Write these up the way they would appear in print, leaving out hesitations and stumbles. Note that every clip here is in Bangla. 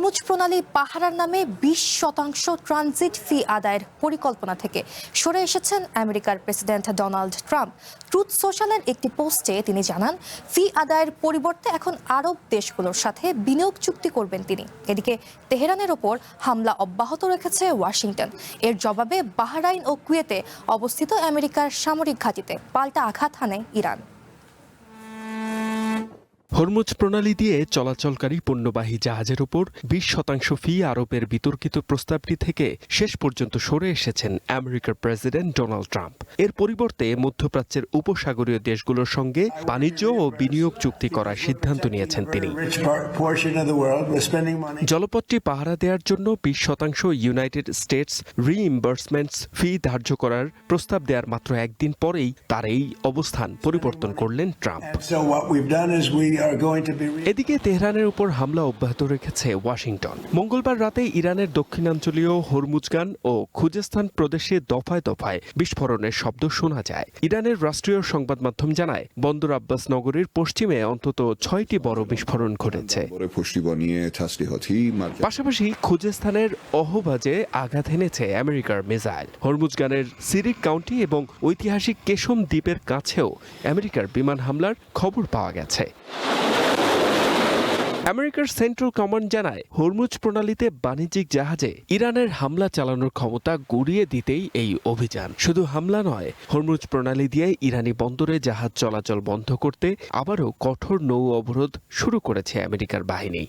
হরমুজ প্রণালী পাহারার নামে 20% ট্রানজিট ফি আদায়ের পরিকল্পনা থেকে সরে এসেছেন আমেরিকার প্রেসিডেন্ট ডোনাল্ড ট্রাম্প। ট্রুথ সোশ্যালের একটি পোস্টে তিনি জানান, ফি আদায়ের পরিবর্তে এখন আরব দেশগুলোর সাথে বিনিয়োগ চুক্তি করবেন তিনি। এদিকে তেহরানের ওপর হামলা অব্যাহত রেখেছে ওয়াশিংটন। এর জবাবে বাহরাইন ও কুয়েতে অবস্থিত আমেরিকার সামরিক ঘাঁটিতে পাল্টা আঘাত হানে ইরান। হরমুজ প্রণালী দিয়ে চলাচলকারী পণ্যবাহী জাহাজের উপর 20% ফি আরোপের বিতর্কিত প্রস্তাবটি থেকে শেষ পর্যন্ত সরে এসেছেন আমেরিকার প্রেসিডেন্ট ডোনাল্ড ট্রাম্প। এর পরিবর্তে মধ্যপ্রাচ্যের উপসাগরীয় দেশগুলোর সঙ্গে বাণিজ্য ও বিনিয়োগ চুক্তি করার সিদ্ধান্ত নিয়েছেন তিনি। জলপথটি পাহারা দেওয়ার জন্য 20% ইউনাইটেড স্টেটস রিইম্বার্সমেন্টস ফি ধার্য করার প্রস্তাব দেওয়ার মাত্র একদিন পরেই তার এই অবস্থান পরিবর্তন করলেন ট্রাম্প। এদিকে তেহরানের উপর হামলা অব্যাহত রেখেছে ওয়াশিংটন। মঙ্গলবার রাতে ইরানের দক্ষিণাঞ্চলীয় হরমুজগান ও খুজেস্তান প্রদেশে দফায় দফায় বিস্ফোরণের শব্দ শোনা যায়। ইরানের রাষ্ট্রীয় সংবাদ মাধ্যম জানায়, বন্দর আব্বাস নগরীর পশ্চিমে অন্তত 6টি বড় বিস্ফোরণ ঘটেছে। পাশাপাশি খুজেস্তানের অহবাজে আঘাত এনেছে আমেরিকার মিসাইল। হরমুজগানের সিরিক কাউন্টি এবং ঐতিহাসিক কেশম দ্বীপের কাছেও আমেরিকার বিমান হামলার খবর পাওয়া গেছে। আমেরিকার সেন্ট্রাল কমান্ড জানায়, হরমুজ প্রণালীতে বাণিজ্যিক জাহাজে ইরানের হামলা চালানোর ক্ষমতা গুড়িয়ে দিতেই এই অভিযান। শুধু হামলা নয়, হরমুজ প্রণালী দিয়ে ইরানি বন্দরে জাহাজ চলাচল বন্ধ করতে আবারও কঠোর নৌ অবরোধ শুরু করেছে আমেরিকার বাহিনী।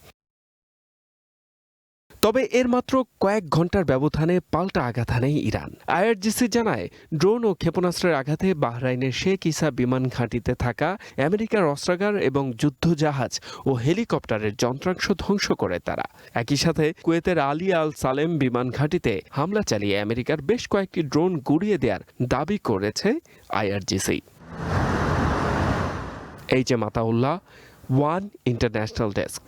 তবে এর মাত্র কয়েক ঘন্টার ব্যবধানে পাল্টা আঘাত হানে ইরান। আইআরজিসি জানায়, ড্রোন ও ক্ষেপণাস্ত্রের আঘাতে বাহরাইনের শেখ ইসা বিমান ঘাঁটিতে থাকা আমেরিকার অস্ত্রাগার এবং যুদ্ধ জাহাজ ও হেলিকপ্টারের যন্ত্রাংশ ধ্বংস করে তারা। একই সাথে কুয়েতের আলী আল সালেম বিমান ঘাঁটিতে হামলা চালিয়ে আমেরিকার বেশ কয়েকটি ড্রোন গুড়িয়ে দেওয়ার দাবি করেছে IRGC. H M Ataullah, one international desk.